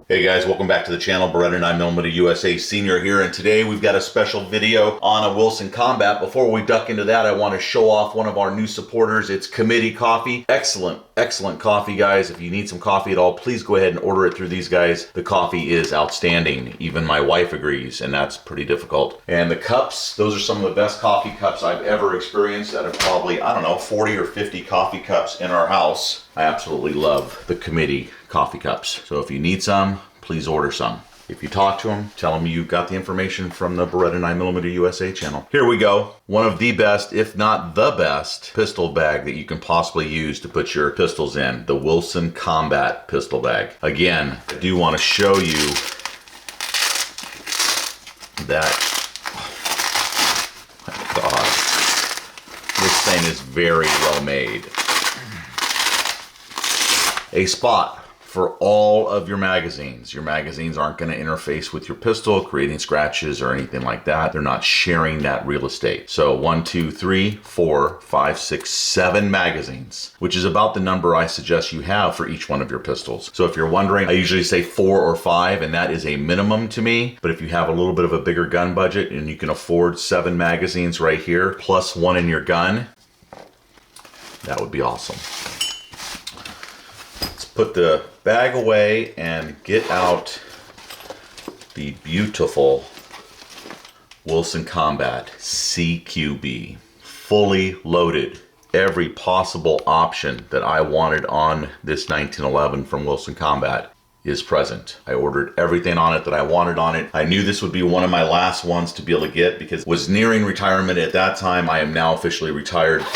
Hey guys, welcome back to the channel. Beretta 9mm USA Senior here, and today we've got a special video on a Wilson Combat. Before we duck into that, I want to show off one of our new supporters. It's Committee Coffee. Excellent coffee, guys. If you need some coffee at all, please go ahead and order it through these guys. The coffee is outstanding. Even my wife agrees, and that's pretty difficult. And the cups, those are some of the best coffee cups I've ever experienced out of probably, I don't know, 40 or 50 coffee cups in our house. I absolutely love the Committee coffee cups. So if you need some, please order some. If you talk to them, tell them you got the information from the Beretta 9mm USA channel. Here we go. One of the best, if not the best, pistol bag that you can possibly use to put your pistols in. The Wilson Combat pistol bag. Again, I do want to show you that, oh my God, this thing is very well made. A spot for all of your magazines. Your magazines aren't going to interface with your pistol, creating scratches or anything like that. They're not sharing that real estate. So 1, 2, 3, 4, 5, 6, 7 magazines, which is about the number I suggest you have for each one of your pistols. So if you're wondering, I usually say 4 or 5, and that is a minimum to me. But if you have a little bit of a bigger gun budget and you can afford 7 magazines right here, plus 1 in your gun, that would be awesome. Put the bag away and get out the beautiful Wilson Combat CQB. Fully loaded. Every possible option that I wanted on this 1911 from Wilson Combat is present. I ordered everything on it that I wanted on it. I knew this would be one of my last ones to be able to get because it was nearing retirement at that time. I am now officially retired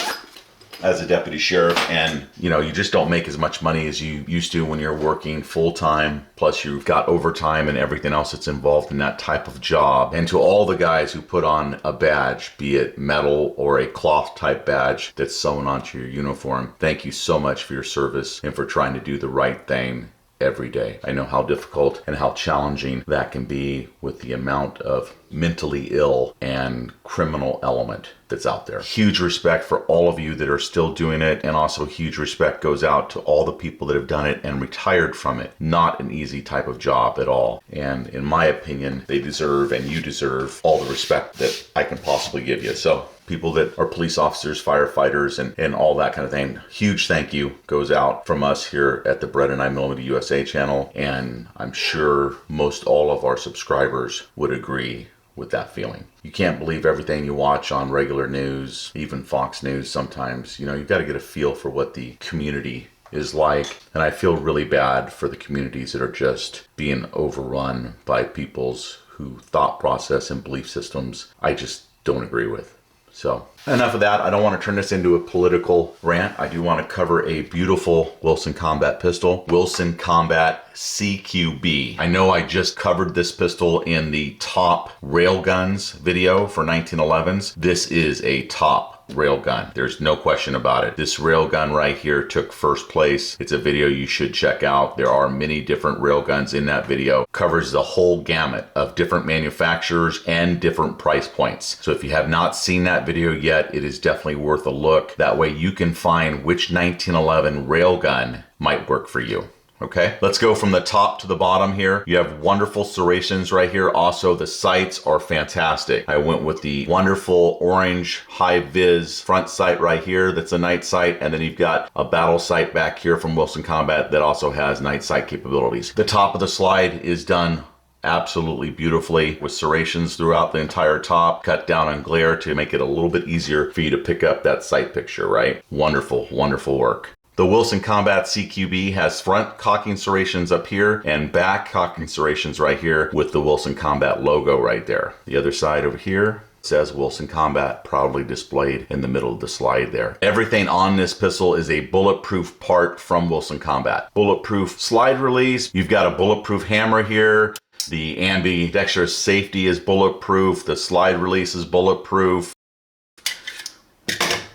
as a deputy sheriff, and you know, you just don't make as much money as you used to when you're working full-time, plus you've got overtime and everything else that's involved in that type of job. And to all the guys who put on a badge, be it metal or a cloth type badge that's sewn onto your uniform, thank you so much for your service and for trying to do the right thing every day. I know how difficult and how challenging that can be with the amount of mentally ill and criminal element that's out there. Huge respect for all of you that are still doing it, and also huge respect goes out to all the people that have done it and retired from it. Not an easy type of job at all. And in my opinion, they deserve, and you deserve, all the respect that I can possibly give you. So people that are police officers, firefighters, and all that kind of thing, huge thank you goes out from us here at the Beretta 9mm USA channel, and I'm sure most all of our subscribers would agree with that feeling. You can't believe everything you watch on regular news, even Fox News sometimes. You know, you've got to get a feel for what the community is like, and I feel really bad for the communities that are just being overrun by people's who thought process and belief systems I just don't agree with. So enough of that. I don't want to turn this into a political rant. I do want to cover a beautiful Wilson Combat pistol, Wilson Combat CQB. I know I just covered this pistol in the top railguns video for 1911s. This is a top railgun. There's no question about it. This railgun right here took first place. It's a video you should check out. There are many different railguns in that video. Covers the whole gamut of different manufacturers and different price points. So if you have not seen that video yet, it is definitely worth a look. That way you can find which 1911 railgun might work for you. Okay, let's go from the top to the bottom here. You have wonderful serrations right here. Also, the sights are fantastic. I went with the wonderful orange high vis front sight right here. That's a night sight. And then you've got a battle sight back here from Wilson Combat that also has night sight capabilities. The top of the slide is done absolutely beautifully with serrations throughout the entire top, cut down on glare to make it a little bit easier for you to pick up that sight picture, right? Wonderful, wonderful work. The Wilson Combat CQB has front cocking serrations up here and back cocking serrations right here with the Wilson Combat logo right there. The other side over here says Wilson Combat proudly displayed in the middle of the slide there. Everything on this pistol is a bulletproof part from Wilson Combat. Bulletproof slide release. You've got a bulletproof hammer here. The ambidextrous safety is bulletproof. The slide release is bulletproof.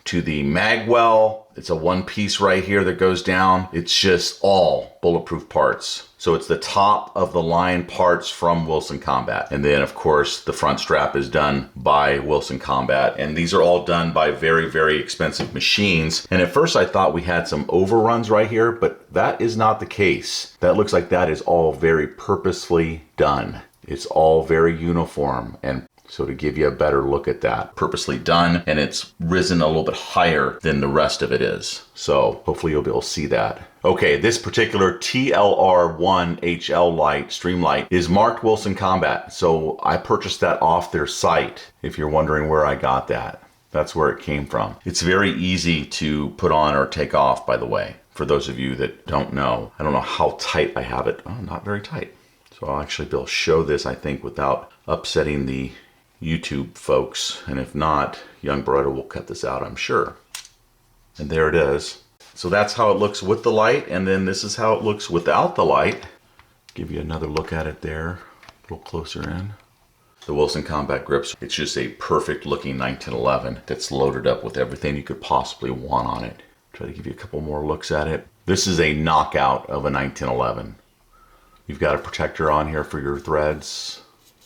To the mag well, It's a one piece right here that goes down. It's just all bulletproof parts. So it's the top of the line parts from Wilson Combat. And then of course the front strap is done by Wilson Combat. And these are all done by very, very expensive machines. And at first I thought we had some overruns right here, but that is not the case. That looks like that is all very purposefully done. It's all very uniform. And so to give you a better look at that, purposely done, and it's risen a little bit higher than the rest of it is. So hopefully you'll be able to see that. Okay, this particular TLR1 HL light, stream light, is marked Wilson Combat. So I purchased that off their site, if you're wondering where I got that. That's where it came from. It's very easy to put on or take off, by the way, for those of you that don't know. I don't know how tight I have it. Oh, not very tight. So I'll actually be able to show this, I think, without upsetting the YouTube folks, and if not, young Beretta will cut this out, I'm sure. And there it is. So that's how it looks with the light, and then this is how it looks without the light. Give you another look at it there, a little closer in. The Wilson Combat grips, it's just a perfect looking 1911 that's loaded up with everything you could possibly want on it. Try to give you a couple more looks at it. This is a knockout of a 1911. You've got a protector on here for your threads.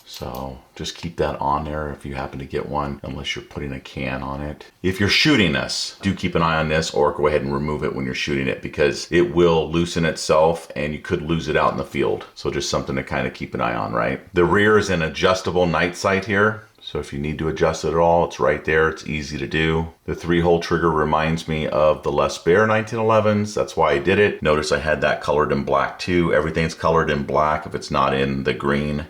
So just keep that on there if you happen to get one, unless you're putting a can on it. If you're shooting this, do keep an eye on this, or go ahead and remove it when you're shooting it, because it will loosen itself and you could lose it out in the field. So just something to kind of keep an eye on, right? The rear is an adjustable night sight here. So if you need to adjust it at all, it's right there. It's easy to do. The 3-hole trigger reminds me of the Les Baer 1911s. That's why I did it. Notice I had that colored in black too. Everything's colored in black if it's not in the green.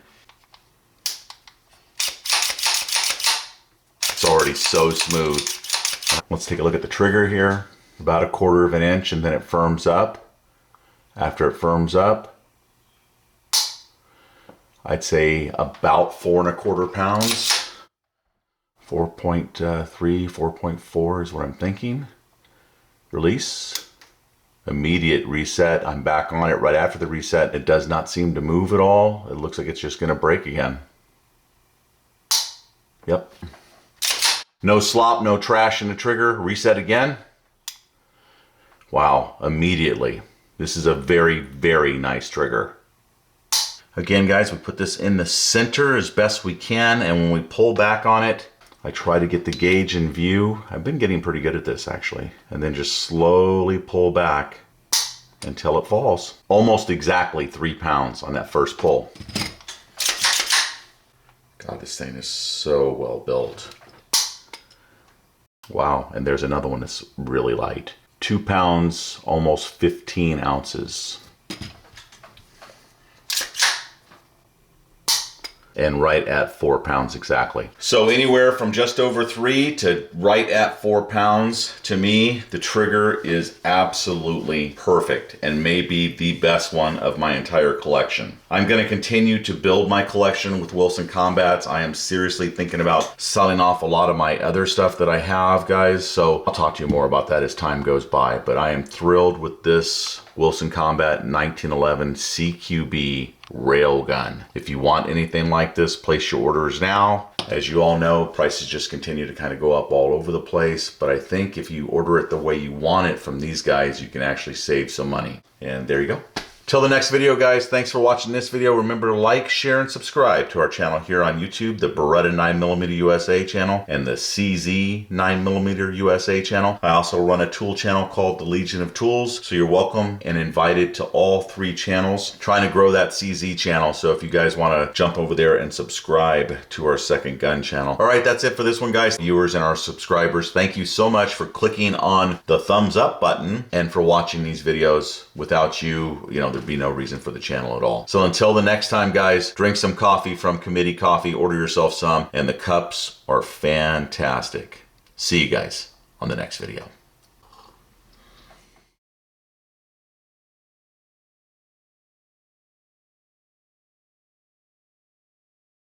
It's already so smooth. Let's take a look at the trigger here. About 1/4 of an inch, and then it firms up. After it firms up, I'd say about 4 1/4 pounds. 4.3, 4.4 is what I'm thinking. Release. Immediate reset. I'm back on it right after the reset. It does not seem to move at all. It looks like it's just going to break again. Yep. No slop, no trash in the trigger. Reset again. Wow, immediately. This is a very, very nice trigger. Again, guys, we put this in the center as best we can, and when we pull back on it, I try to get the gauge in view. I've been getting pretty good at this, actually. And then just slowly pull back until it falls. Almost exactly 3 pounds on that first pull. God, this thing is so well built. Wow, and there's another one that's really light. 2 pounds, almost 15 ounces. And right at 4 pounds exactly. So anywhere from just over 3 to right at 4 pounds, to me, the trigger is absolutely perfect and may be the best one of my entire collection. I'm gonna continue to build my collection with Wilson Combats. I am seriously thinking about selling off a lot of my other stuff that I have, guys. So I'll talk to you more about that as time goes by, but I am thrilled with this Wilson Combat 1911 CQB Railgun. If you want anything like this, place your orders now. As you all know, prices just continue to kind of go up all over the place, but I think if you order it the way you want it from these guys, you can actually save some money. And there you go. Till the next video, guys, thanks for watching this video. Remember to like, share, and subscribe to our channel here on YouTube, the Beretta 9mm USA channel and the CZ 9mm USA channel. I also run a tool channel called the Legion of Tools, so you're welcome and invited to all 3 channels. Trying to grow that CZ channel, so if you guys want to jump over there and subscribe to our second gun channel. All right, that's it for this one, guys. Viewers and our subscribers, thank you so much for clicking on the thumbs up button and for watching these videos. Without you, there'd be no reason for the channel at all. So until the next time, guys, drink some coffee from Committee Coffee, order yourself some, and the cups are fantastic. See you guys on the next video.